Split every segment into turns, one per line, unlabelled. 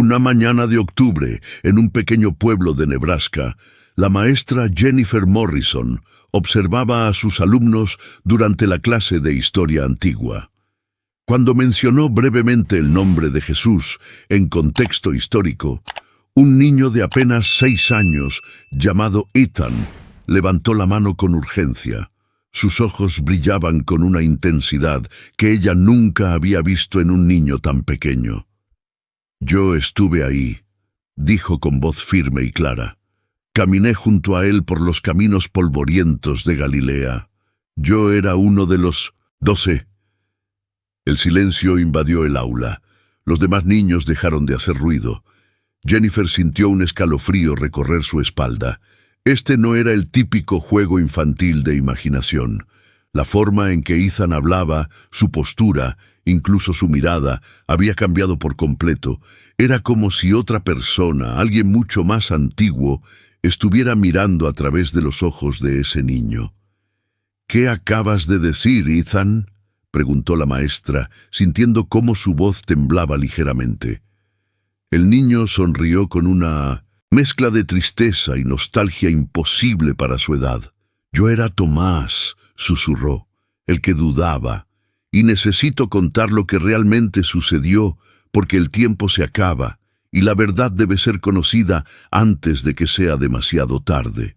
Una mañana de octubre, en un pequeño pueblo de Nebraska, la maestra Jennifer Morrison observaba a sus alumnos durante la clase de Historia Antigua. Cuando mencionó brevemente el nombre de Jesús en contexto histórico, un niño de apenas 6 años, llamado Ethan, levantó la mano con urgencia. Sus ojos brillaban con una intensidad que ella nunca había visto en un niño tan pequeño. «Yo estuve ahí», dijo con voz firme y clara. «Caminé junto a él por los caminos polvorientos de Galilea. Yo era uno de los 12». El silencio invadió el aula. Los demás niños dejaron de hacer ruido. Jennifer sintió un escalofrío recorrer su espalda. Este no era el típico juego infantil de imaginación. La forma en que Ethan hablaba, su postura, incluso su mirada, había cambiado por completo. Era como si otra persona, alguien mucho más antiguo, estuviera mirando a través de los ojos de ese niño. «¿Qué acabas de decir, Ethan?», preguntó la maestra, sintiendo cómo su voz temblaba ligeramente. El niño sonrió con una mezcla de tristeza y nostalgia imposible para su edad. «Yo era Tomás», susurró, «el que dudaba, y necesito contar lo que realmente sucedió porque el tiempo se acaba y la verdad debe ser conocida antes de que sea demasiado tarde».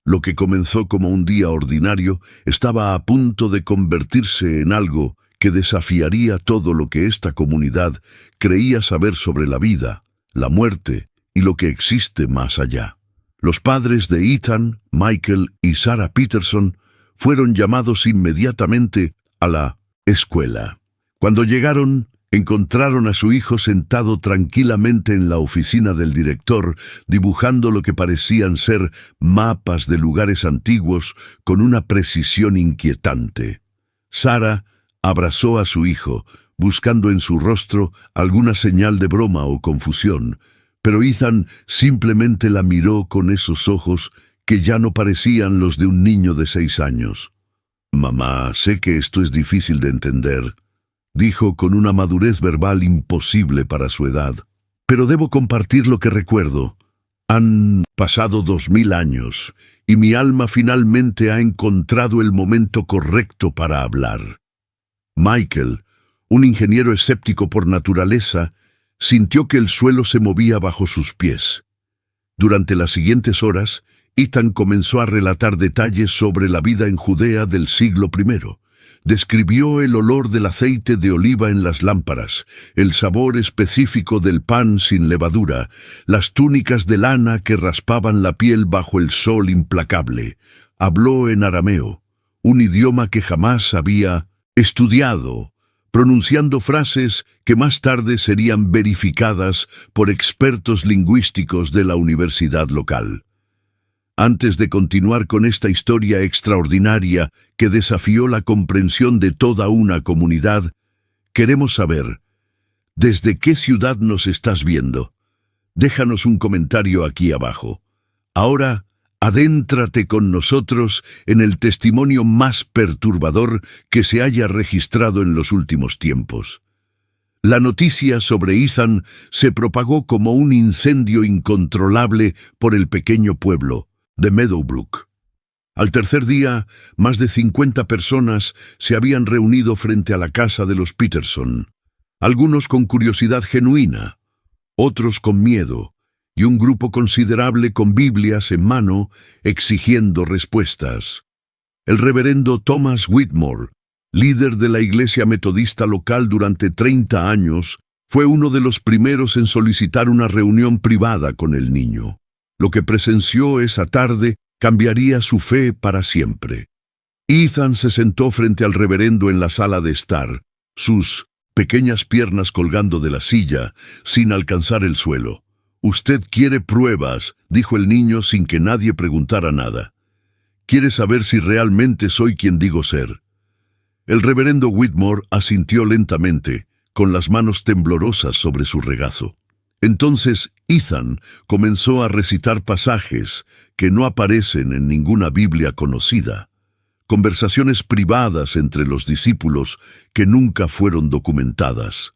Lo que comenzó como un día ordinario estaba a punto de convertirse en algo que desafiaría todo lo que esta comunidad creía saber sobre la vida, la muerte y lo que existe más allá. Los padres de Ethan, Michael y Sarah Peterson fueron llamados inmediatamente a la escuela. Cuando llegaron, encontraron a su hijo sentado tranquilamente en la oficina del director, dibujando lo que parecían ser mapas de lugares antiguos con una precisión inquietante. Sarah abrazó a su hijo, buscando en su rostro alguna señal de broma o confusión, pero Ethan simplemente la miró con esos ojos que ya no parecían los de un niño de 6 años. «Mamá, sé que esto es difícil de entender», dijo con una madurez verbal imposible para su edad. «Pero debo compartir lo que recuerdo. Han pasado 2000 años y mi alma finalmente ha encontrado el momento correcto para hablar». Michael, un ingeniero escéptico por naturaleza, sintió que el suelo se movía bajo sus pies. Durante las siguientes horas, Ethan comenzó a relatar detalles sobre la vida en Judea del siglo I. Describió el olor del aceite de oliva en las lámparas, el sabor específico del pan sin levadura, las túnicas de lana que raspaban la piel bajo el sol implacable. Habló en arameo, un idioma que jamás había estudiado, pronunciando frases que más tarde serían verificadas por expertos lingüísticos de la universidad local. Antes de continuar con esta historia extraordinaria que desafió la comprensión de toda una comunidad, queremos saber, ¿desde qué ciudad nos estás viendo? Déjanos un comentario aquí abajo. Ahora, adéntrate con nosotros en el testimonio más perturbador que se haya registrado en los últimos tiempos. La noticia sobre Ethan se propagó como un incendio incontrolable por el pequeño pueblo de Meadowbrook. Al tercer día, más de 50 personas se habían reunido frente a la casa de los Peterson, algunos con curiosidad genuina, otros con miedo, y un grupo considerable con Biblias en mano exigiendo respuestas. El reverendo Thomas Whitmore, líder de la iglesia metodista local durante 30 años, fue uno de los primeros en solicitar una reunión privada con el niño. Lo que presenció esa tarde cambiaría su fe para siempre. Ethan se sentó frente al reverendo en la sala de estar, sus pequeñas piernas colgando de la silla, sin alcanzar el suelo. «Usted quiere pruebas», dijo el niño sin que nadie preguntara nada. «Quiere saber si realmente soy quien digo ser». El reverendo Whitmore asintió lentamente, con las manos temblorosas sobre su regazo. Entonces Ethan comenzó a recitar pasajes que no aparecen en ninguna Biblia conocida, conversaciones privadas entre los discípulos que nunca fueron documentadas.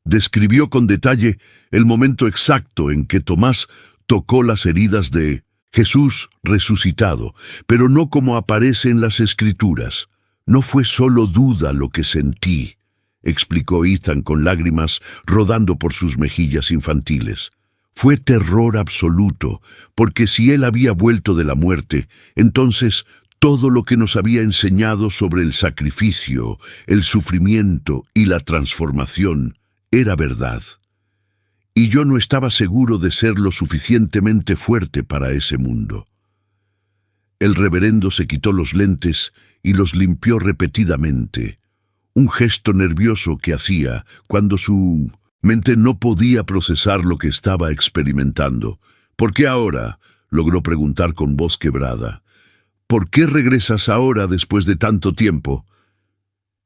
Describió con detalle el momento exacto en que Tomás tocó las heridas de Jesús resucitado, pero no como aparece en las Escrituras. No fue solo duda lo que sentí, explicó Ethan con lágrimas rodando por sus mejillas infantiles. Fue terror absoluto, porque si él había vuelto de la muerte, entonces todo lo que nos había enseñado sobre el sacrificio, el sufrimiento y la transformación era verdad. Y yo no estaba seguro de ser lo suficientemente fuerte para ese mundo. El reverendo se quitó los lentes y los limpió repetidamente, un gesto nervioso que hacía cuando su mente no podía procesar lo que estaba experimentando. ¿Por qué ahora?, logró preguntar con voz quebrada. ¿Por qué regresas ahora después de tanto tiempo?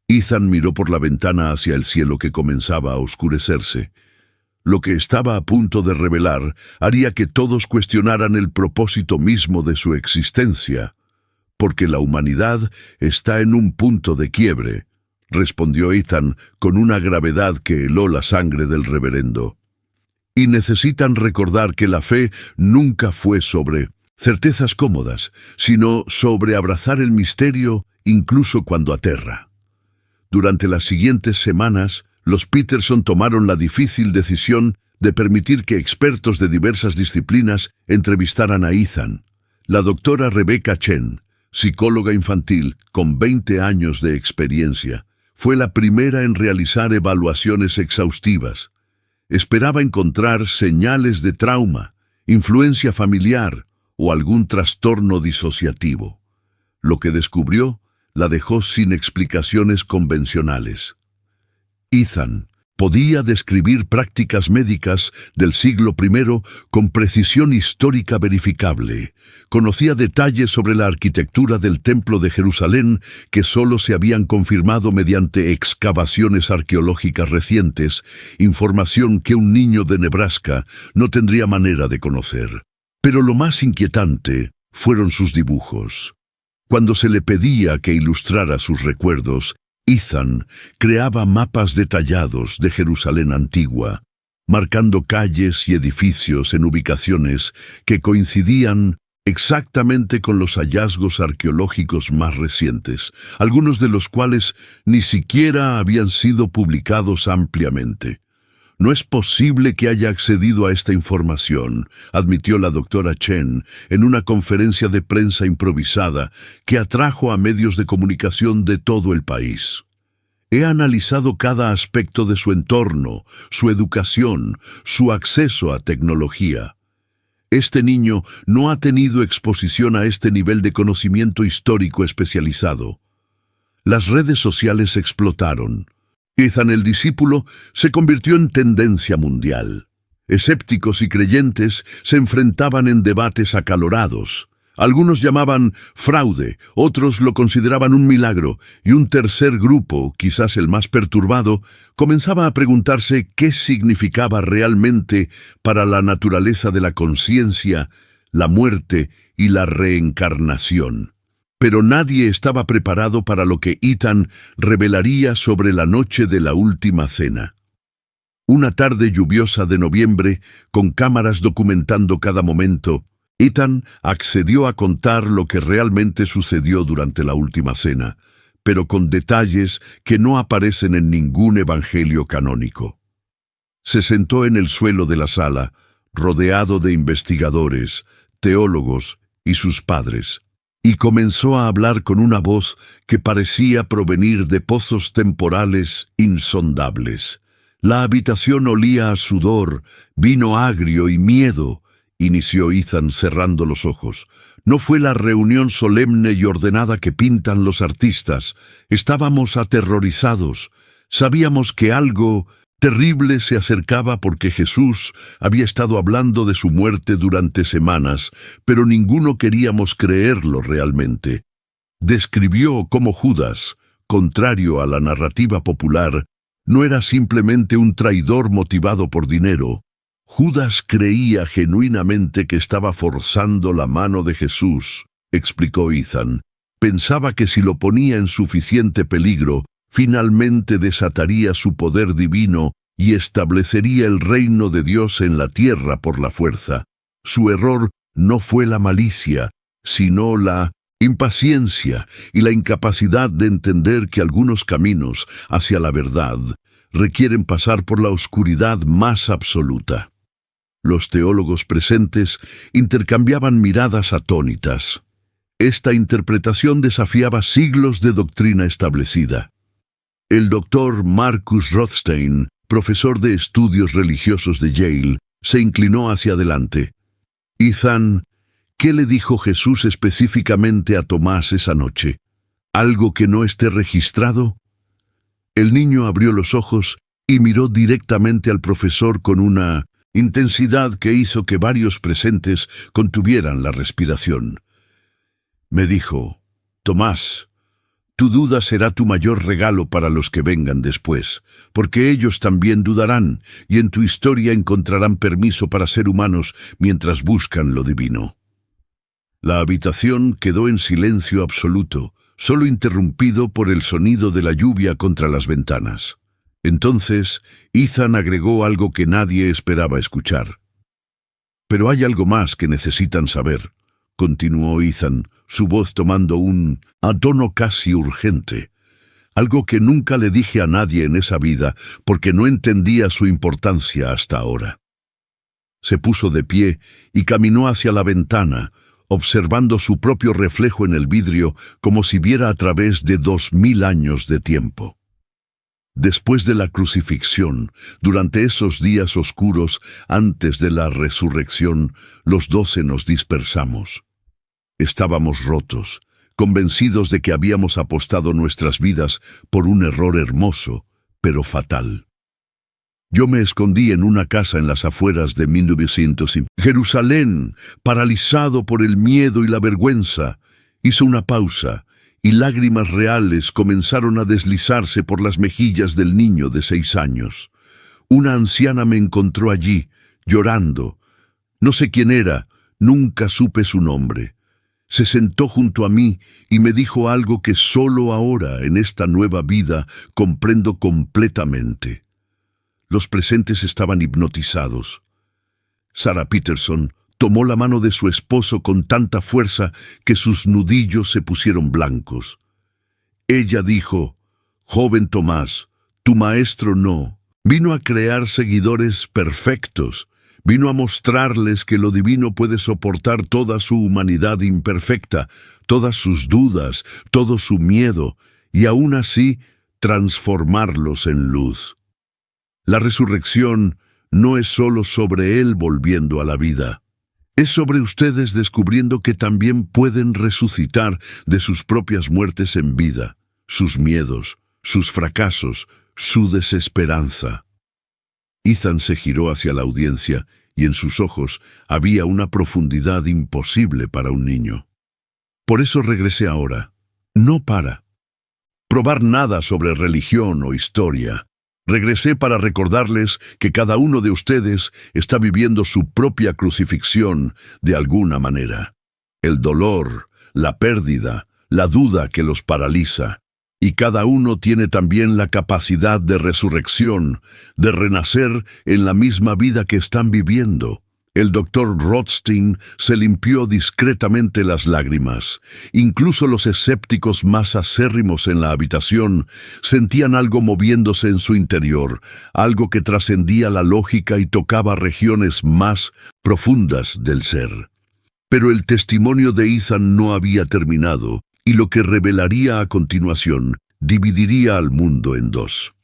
Ethan miró por la ventana hacia el cielo que comenzaba a oscurecerse. Lo que estaba a punto de revelar haría que todos cuestionaran el propósito mismo de su existencia. Porque la humanidad está en un punto de quiebre, respondió Ethan con una gravedad que heló la sangre del reverendo. Y necesitan recordar que la fe nunca fue sobre certezas cómodas, sino sobre abrazar el misterio incluso cuando aterra. Durante las siguientes semanas, los Peterson tomaron la difícil decisión de permitir que expertos de diversas disciplinas entrevistaran a Ethan. La doctora Rebecca Chen, psicóloga infantil con 20 años de experiencia, fue la primera en realizar evaluaciones exhaustivas. Esperaba encontrar señales de trauma, influencia familiar o algún trastorno disociativo. Lo que descubrió la dejó sin explicaciones convencionales. Ethan podía describir prácticas médicas del siglo I con precisión histórica verificable. Conocía detalles sobre la arquitectura del Templo de Jerusalén que solo se habían confirmado mediante excavaciones arqueológicas recientes, información que un niño de Nebraska no tendría manera de conocer. Pero lo más inquietante fueron sus dibujos. Cuando se le pedía que ilustrara sus recuerdos, Ethan creaba mapas detallados de Jerusalén antigua, marcando calles y edificios en ubicaciones que coincidían exactamente con los hallazgos arqueológicos más recientes, algunos de los cuales ni siquiera habían sido publicados ampliamente. No es posible que haya accedido a esta información, admitió la doctora Chen en una conferencia de prensa improvisada que atrajo a medios de comunicación de todo el país. He analizado cada aspecto de su entorno, su educación, su acceso a tecnología. Este niño no ha tenido exposición a este nivel de conocimiento histórico especializado. Las redes sociales explotaron. Ethan el discípulo se convirtió en tendencia mundial. Escépticos y creyentes se enfrentaban en debates acalorados. Algunos llamaban fraude, otros lo consideraban un milagro, y un tercer grupo, quizás el más perturbado, comenzaba a preguntarse qué significaba realmente para la naturaleza de la conciencia, la muerte y la reencarnación. Pero nadie estaba preparado para lo que Ethan revelaría sobre la noche de la última cena. Una tarde lluviosa de noviembre, con cámaras documentando cada momento, Ethan accedió a contar lo que realmente sucedió durante la última cena, pero con detalles que no aparecen en ningún evangelio canónico. Se sentó en el suelo de la sala, rodeado de investigadores, teólogos y sus padres, y comenzó a hablar con una voz que parecía provenir de pozos temporales insondables. La habitación olía a sudor, vino agrio y miedo, inició Ethan cerrando los ojos. No fue la reunión solemne y ordenada que pintan los artistas. Estábamos aterrorizados. Sabíamos que algo terrible se acercaba porque Jesús había estado hablando de su muerte durante semanas, pero ninguno queríamos creerlo realmente. Describió cómo Judas, contrario a la narrativa popular, no era simplemente un traidor motivado por dinero. Judas creía genuinamente que estaba forzando la mano de Jesús, explicó Ethan. Pensaba que si lo ponía en suficiente peligro, finalmente desataría su poder divino y establecería el reino de Dios en la tierra por la fuerza. Su error no fue la malicia, sino la impaciencia y la incapacidad de entender que algunos caminos hacia la verdad requieren pasar por la oscuridad más absoluta. Los teólogos presentes intercambiaban miradas atónitas. Esta interpretación desafiaba siglos de doctrina establecida. El doctor Marcus Rothstein, profesor de estudios religiosos de Yale, se inclinó hacia adelante. Ethan, ¿qué le dijo Jesús específicamente a Tomás esa noche? ¿Algo que no esté registrado? El niño abrió los ojos y miró directamente al profesor con una intensidad que hizo que varios presentes contuvieran la respiración. Me dijo: Tomás, tu duda será tu mayor regalo para los que vengan después, porque ellos también dudarán, y en tu historia encontrarán permiso para ser humanos mientras buscan lo divino. La habitación quedó en silencio absoluto, solo interrumpido por el sonido de la lluvia contra las ventanas. Entonces, Ethan agregó algo que nadie esperaba escuchar. «Pero hay algo más que necesitan saber», continuó Ethan, su voz tomando un tono casi urgente. «Algo que nunca le dije a nadie en esa vida, porque no entendía su importancia hasta ahora». Se puso de pie y caminó hacia la ventana, observando su propio reflejo en el vidrio como si viera a través de 2000 años de tiempo. Después de la crucifixión, durante esos días oscuros antes de la resurrección, los 12 nos dispersamos. Estábamos rotos, convencidos de que habíamos apostado nuestras vidas por un error hermoso, pero fatal. Yo me escondí en una casa en las afueras de 1900 y Jerusalén, paralizado por el miedo y la vergüenza, hizo una pausa y lágrimas reales comenzaron a deslizarse por las mejillas del niño de 6 años. Una anciana me encontró allí, llorando. No sé quién era, nunca supe su nombre. Se sentó junto a mí y me dijo algo que solo ahora, en esta nueva vida, comprendo completamente. Los presentes estaban hipnotizados. Sarah Peterson tomó la mano de su esposo con tanta fuerza que sus nudillos se pusieron blancos. Ella dijo: «Joven Tomás, tu maestro no. Vino a crear seguidores perfectos. Vino a mostrarles que lo divino puede soportar toda su humanidad imperfecta, todas sus dudas, todo su miedo, y aún así transformarlos en luz». La resurrección no es solo sobre Él volviendo a la vida. Es sobre ustedes descubriendo que también pueden resucitar de sus propias muertes en vida, sus miedos, sus fracasos, su desesperanza. Ethan se giró hacia la audiencia y en sus ojos había una profundidad imposible para un niño. Por eso regresé ahora, no para probar nada sobre religión o historia. Regresé para recordarles que cada uno de ustedes está viviendo su propia crucifixión de alguna manera. El dolor, la pérdida, la duda que los paraliza. Y cada uno tiene también la capacidad de resurrección, de renacer en la misma vida que están viviendo. El doctor Rothstein se limpió discretamente las lágrimas. Incluso los escépticos más acérrimos en la habitación sentían algo moviéndose en su interior, algo que trascendía la lógica y tocaba regiones más profundas del ser. Pero el testimonio de Ethan no había terminado, y lo que revelaría a continuación dividiría al mundo en dos.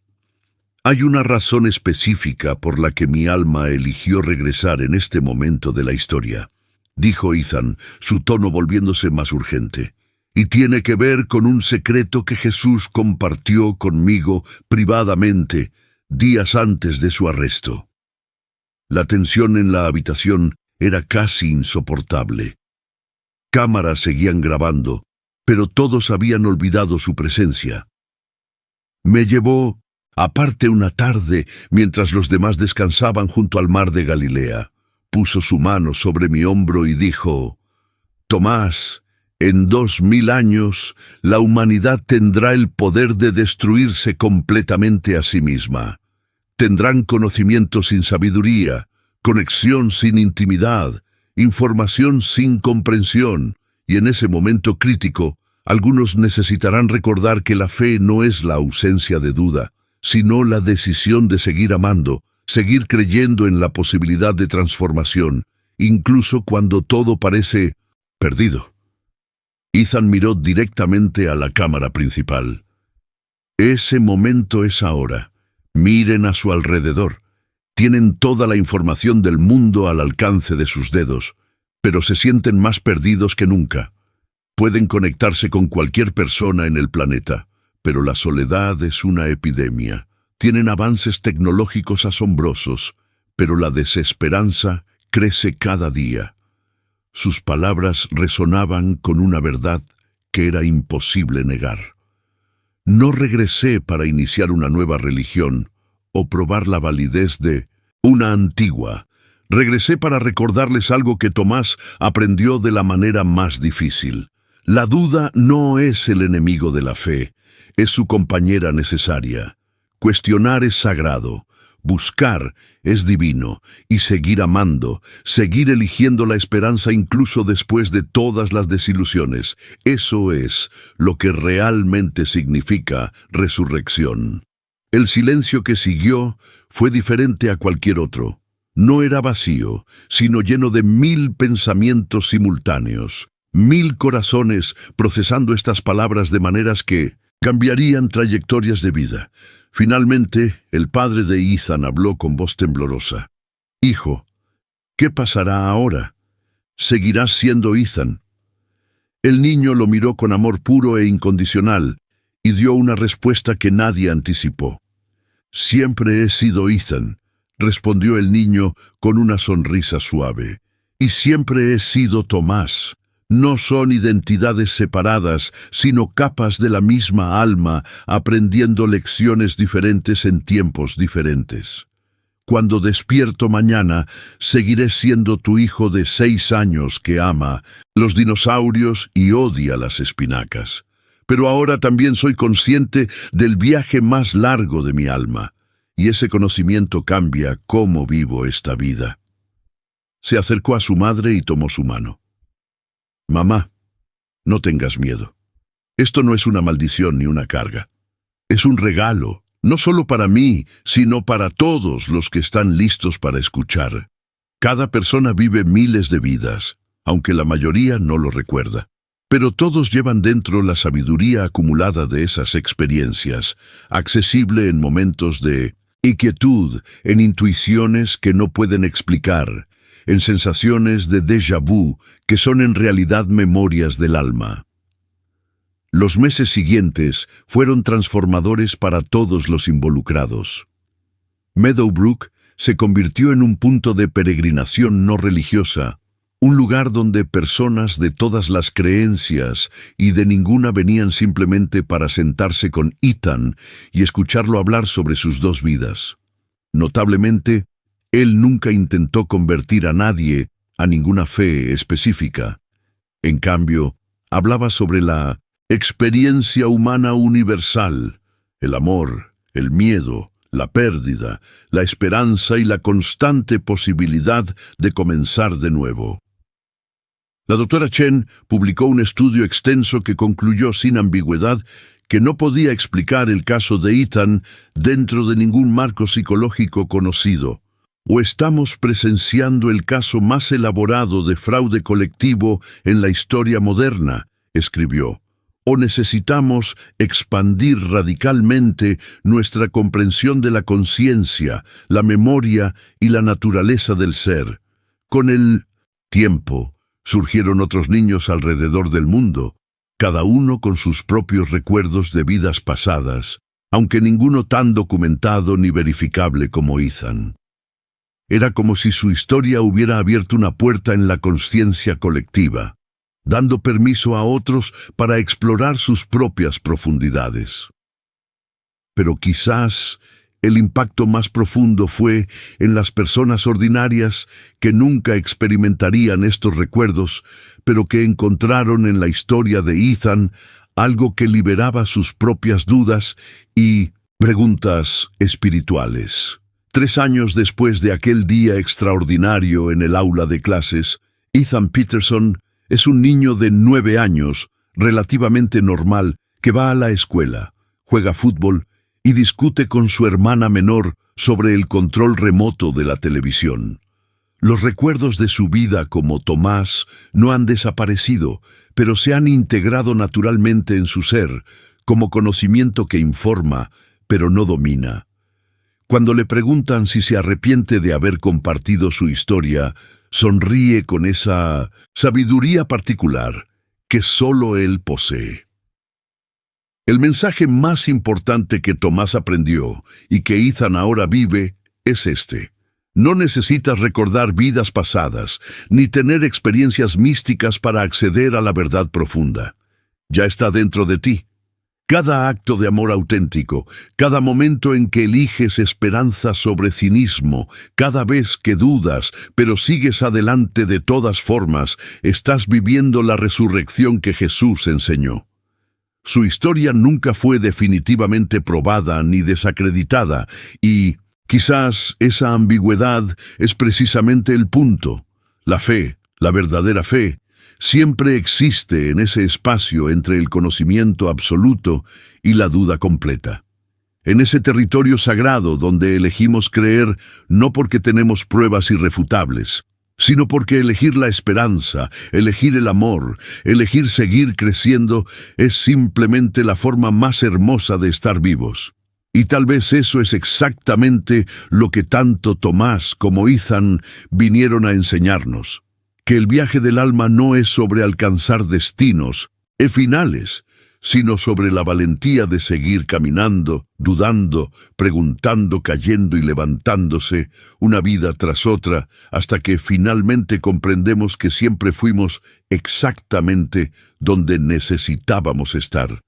Hay una razón específica por la que mi alma eligió regresar en este momento de la historia, dijo Ethan, su tono volviéndose más urgente, y tiene que ver con un secreto que Jesús compartió conmigo privadamente días antes de su arresto. La tensión en la habitación era casi insoportable. Cámaras seguían grabando, pero todos habían olvidado su presencia. Me llevó aparte una tarde, mientras los demás descansaban junto al mar de Galilea. Puso su mano sobre mi hombro y dijo: «Tomás, en 2000 años, la humanidad tendrá el poder de destruirse completamente a sí misma. Tendrán conocimiento sin sabiduría, conexión sin intimidad, información sin comprensión, y en ese momento crítico, algunos necesitarán recordar que la fe no es la ausencia de duda, sino la decisión de seguir amando, seguir creyendo en la posibilidad de transformación, incluso cuando todo parece perdido. Ethan miró directamente a la cámara principal. Ese momento es ahora. Miren a su alrededor. Tienen toda la información del mundo al alcance de sus dedos, pero se sienten más perdidos que nunca. Pueden conectarse con cualquier persona en el planeta, pero la soledad es una epidemia. Tienen avances tecnológicos asombrosos, pero la desesperanza crece cada día. Sus palabras resonaban con una verdad que era imposible negar. No regresé para iniciar una nueva religión o probar la validez de una antigua. Regresé para recordarles algo que Tomás aprendió de la manera más difícil. La duda no es el enemigo de la fe, es su compañera necesaria. Cuestionar es sagrado, buscar es divino, y seguir amando, seguir eligiendo la esperanza incluso después de todas las desilusiones, eso es lo que realmente significa resurrección. El silencio que siguió fue diferente a cualquier otro. No era vacío, sino lleno de 1000 pensamientos simultáneos, 1000 corazones procesando estas palabras de maneras que cambiarían trayectorias de vida. Finalmente, el padre de Ethan habló con voz temblorosa. «Hijo, ¿qué pasará ahora? ¿Seguirás siendo Ethan?» El niño lo miró con amor puro e incondicional y dio una respuesta que nadie anticipó. «Siempre he sido Ethan», respondió el niño con una sonrisa suave. «Y siempre he sido Tomás». No son identidades separadas, sino capas de la misma alma, aprendiendo lecciones diferentes en tiempos diferentes. Cuando despierto mañana, seguiré siendo tu hijo de 6 años que ama los dinosaurios y odia las espinacas. Pero ahora también soy consciente del viaje más largo de mi alma, y ese conocimiento cambia cómo vivo esta vida. Se acercó a su madre y tomó su mano. «Mamá, no tengas miedo. Esto no es una maldición ni una carga. Es un regalo, no solo para mí, sino para todos los que están listos para escuchar. Cada persona vive miles de vidas, aunque la mayoría no lo recuerda. Pero todos llevan dentro la sabiduría acumulada de esas experiencias, accesible en momentos de inquietud, en intuiciones que no pueden explicar, en sensaciones de déjà vu que son en realidad memorias del alma». Los meses siguientes fueron transformadores para todos los involucrados. Meadowbrook se convirtió en un punto de peregrinación no religiosa, un lugar donde personas de todas las creencias y de ninguna venían simplemente para sentarse con Ethan y escucharlo hablar sobre sus 2 vidas. Notablemente, él nunca intentó convertir a nadie a ninguna fe específica. En cambio, hablaba sobre la experiencia humana universal, el amor, el miedo, la pérdida, la esperanza y la constante posibilidad de comenzar de nuevo. La doctora Chen publicó un estudio extenso que concluyó sin ambigüedad que no podía explicar el caso de Ethan dentro de ningún marco psicológico conocido. O estamos presenciando el caso más elaborado de fraude colectivo en la historia moderna, escribió, o necesitamos expandir radicalmente nuestra comprensión de la conciencia, la memoria y la naturaleza del ser. Con el tiempo, surgieron otros niños alrededor del mundo, cada uno con sus propios recuerdos de vidas pasadas, aunque ninguno tan documentado ni verificable como Ethan. Era como si su historia hubiera abierto una puerta en la conciencia colectiva, dando permiso a otros para explorar sus propias profundidades. Pero quizás el impacto más profundo fue en las personas ordinarias que nunca experimentarían estos recuerdos, pero que encontraron en la historia de Ethan algo que liberaba sus propias dudas y preguntas espirituales. 3 años después de aquel día extraordinario en el aula de clases, Ethan Peterson es un niño de 9 años, relativamente normal, que va a la escuela, juega fútbol y discute con su hermana menor sobre el control remoto de la televisión. Los recuerdos de su vida como Tomás no han desaparecido, pero se han integrado naturalmente en su ser, como conocimiento que informa, pero no domina. Cuando le preguntan si se arrepiente de haber compartido su historia, sonríe con esa sabiduría particular que solo él posee. El mensaje más importante que Tomás aprendió y que Ethan ahora vive es este. No necesitas recordar vidas pasadas, ni tener experiencias místicas para acceder a la verdad profunda. Ya está dentro de ti. Cada acto de amor auténtico, cada momento en que eliges esperanza sobre cinismo, cada vez que dudas, pero sigues adelante de todas formas, estás viviendo la resurrección que Jesús enseñó. Su historia nunca fue definitivamente probada ni desacreditada, y quizás esa ambigüedad es precisamente el punto. La fe, la verdadera fe, siempre existe en ese espacio entre el conocimiento absoluto y la duda completa. En ese territorio sagrado donde elegimos creer no porque tenemos pruebas irrefutables, sino porque elegir la esperanza, elegir el amor, elegir seguir creciendo es simplemente la forma más hermosa de estar vivos. Y tal vez eso es exactamente lo que tanto Tomás como Ethan vinieron a enseñarnos. Que el viaje del alma no es sobre alcanzar destinos finales, sino sobre la valentía de seguir caminando, dudando, preguntando, cayendo y levantándose, una vida tras otra, hasta que finalmente comprendemos que siempre fuimos exactamente donde necesitábamos estar.